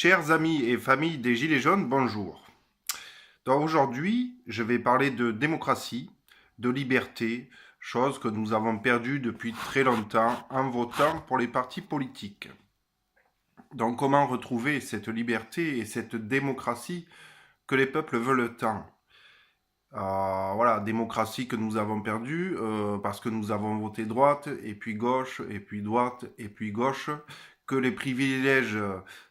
Chers amis et familles des Gilets jaunes, bonjour. Donc aujourd'hui, je vais parler de démocratie, de liberté, chose que nous avons perdue depuis très longtemps en votant pour les partis politiques. Donc comment retrouver cette liberté et cette démocratie que les peuples veulent tant? Voilà, démocratie que nous avons perdue parce que nous avons voté droite et puis gauche et puis droite et puis gauche, que les privilèges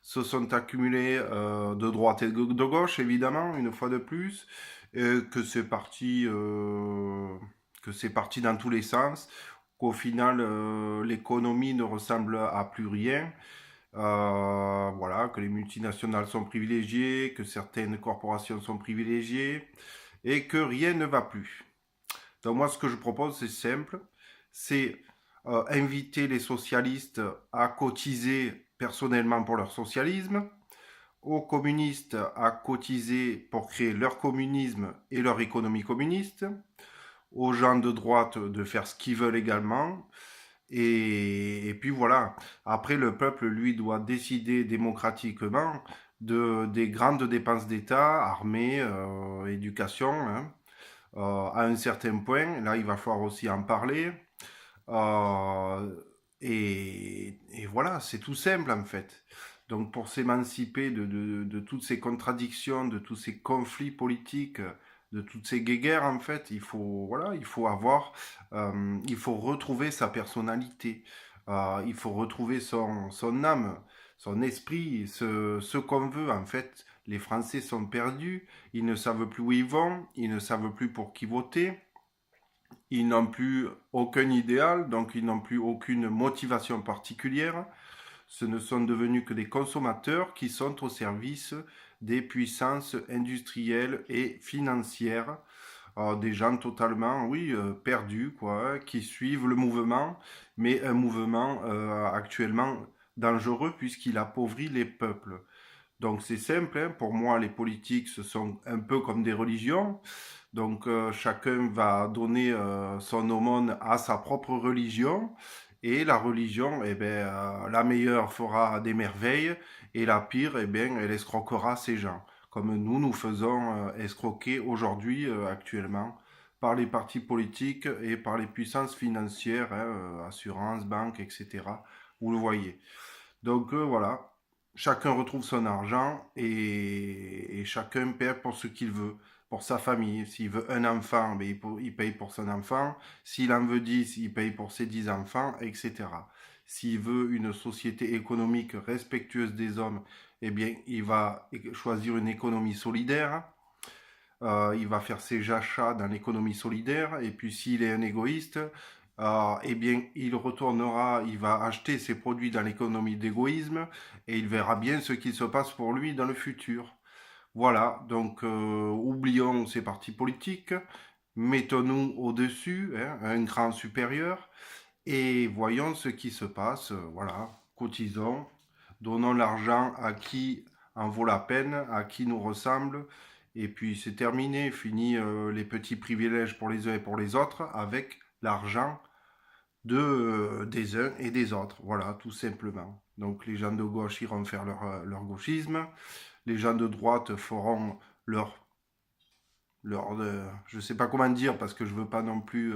se sont accumulés de droite et de gauche évidemment une fois de plus, que c'est parti dans tous les sens, qu'au final l'économie ne ressemble à plus rien. Voilà, que les multinationales sont privilégiées, que certaines corporations sont privilégiées, et que rien ne va plus. Donc moi, ce que je propose, c'est simple, c'est inviter les socialistes à cotiser personnellement pour leur socialisme, aux communistes à cotiser pour créer leur communisme et leur économie communiste, aux gens de droite de faire ce qu'ils veulent également, et puis voilà. Après, le peuple, lui, doit décider démocratiquement des grandes dépenses d'État, armée, éducation, hein, à un certain point. Là, il va falloir aussi en parler. Euh, et voilà, c'est tout simple en fait. Donc pour s'émanciper de toutes ces contradictions, de tous ces conflits politiques, de toutes ces guéguerres en fait, voilà, il faut retrouver sa personnalité, il faut retrouver son âme, son esprit, ce qu'on veut en fait. Les Français sont perdus, ils ne savent plus où ils vont, ils ne savent plus pour qui voter. Ils n'ont plus aucun idéal, donc ils n'ont plus aucune motivation particulière. Ce ne sont devenus que des consommateurs qui sont au service des puissances industrielles et financières. Des gens totalement, oui, perdus, quoi, qui suivent le mouvement, mais un mouvement actuellement dangereux puisqu'il appauvrit les peuples. Donc c'est simple, hein, pour moi les politiques ce sont un peu comme des religions. Donc chacun va donner son aumône à sa propre religion et la religion, eh ben, la meilleure fera des merveilles et la pire, eh bien, elle escroquera ces gens. Comme nous faisons escroquer aujourd'hui, actuellement, par les partis politiques et par les puissances financières, hein, assurances, banques, etc. Vous le voyez. Donc voilà, chacun retrouve son argent et chacun paie pour ce qu'il veut, pour sa famille. S'il veut un enfant, ben, il paye pour son enfant. S'il en veut 10, il paye pour ses 10 enfants, etc. S'il veut une société économique respectueuse des hommes, eh bien, il va choisir une économie solidaire. Il va faire ses achats dans l'économie solidaire. Et puis s'il est un égoïste, eh bien, il retournera, il va acheter ses produits dans l'économie d'égoïsme et il verra bien ce qui se passe pour lui dans le futur. Voilà, donc oublions ces partis politiques, mettons-nous au-dessus, hein, un grand supérieur, et voyons ce qui se passe. Voilà, cotisons, donnons l'argent à qui en vaut la peine, à qui nous ressemble, et puis c'est terminé, fini les petits privilèges pour les uns et pour les autres, avec l'argent des uns et des autres. Voilà, tout simplement. Donc les gens de gauche iront faire leur gauchisme, les gens de droite feront je ne sais pas comment dire parce que je veux pas non plus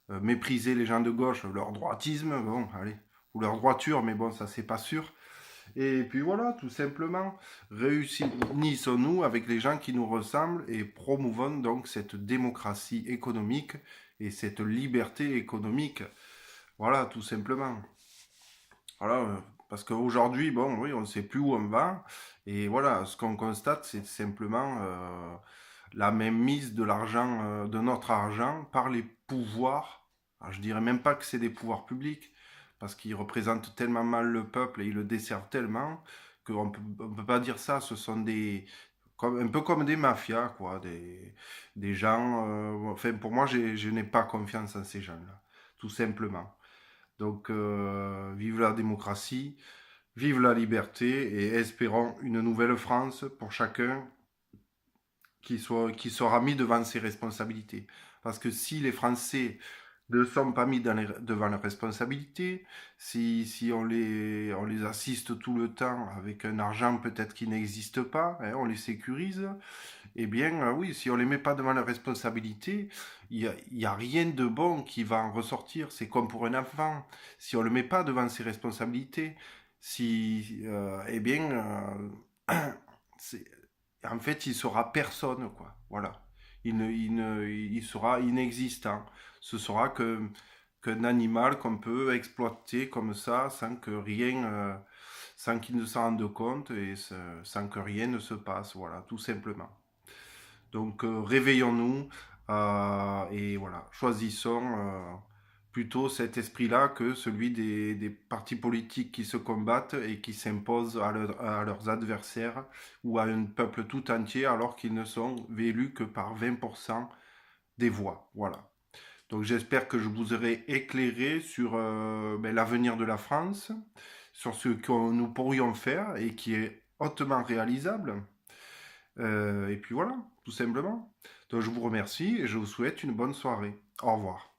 mépriser les gens de gauche, leur droitisme, bon, allez, ou leur droiture, mais bon, ça c'est pas sûr. Et puis voilà, tout simplement, réunissons-nous avec les gens qui nous ressemblent et promouvons donc cette démocratie économique et cette liberté économique. Voilà, tout simplement. Voilà, parce qu'aujourd'hui, bon, oui, on ne sait plus où on va. Et voilà, ce qu'on constate, c'est simplement la même mise de l'argent, de notre argent, par les pouvoirs. Alors, je dirais même pas que c'est des pouvoirs publics, parce qu'ils représentent tellement mal le peuple et ils le desservent tellement on peut pas dire ça. Ce sont un peu comme des mafias, quoi, des gens. Enfin, pour moi, je n'ai pas confiance en ces gens-là, tout simplement. Donc, vive la démocratie, vive la liberté et espérons une nouvelle France pour chacun qui sera mis devant ses responsabilités. Parce que si les Français ne sont pas mis devant leurs responsabilités, si on les assiste tout le temps avec un argent peut-être qui n'existe pas, hein, on les sécurise, eh bien oui, si on les met pas devant leurs responsabilités, il y a rien de bon qui va en ressortir. C'est comme pour un enfant, si on le met pas devant ses responsabilités, eh bien, c'est- en fait, il sera personne, quoi. Voilà. Il sera inexistant. Ce sera qu'un animal qu'on peut exploiter comme ça sans que rien, sans qu'il ne s'en rende compte et sans que rien ne se passe. Voilà, tout simplement. Donc, réveillons-nous et voilà, choisissons plutôt cet esprit-là que celui des partis politiques qui se combattent et qui s'imposent à leurs adversaires ou à un peuple tout entier alors qu'ils ne sont élus que par 20% des voix. Voilà. Donc j'espère que je vous aurai éclairé sur l'avenir de la France, sur ce que nous pourrions faire et qui est hautement réalisable. Et puis voilà, tout simplement. Donc je vous remercie et je vous souhaite une bonne soirée. Au revoir.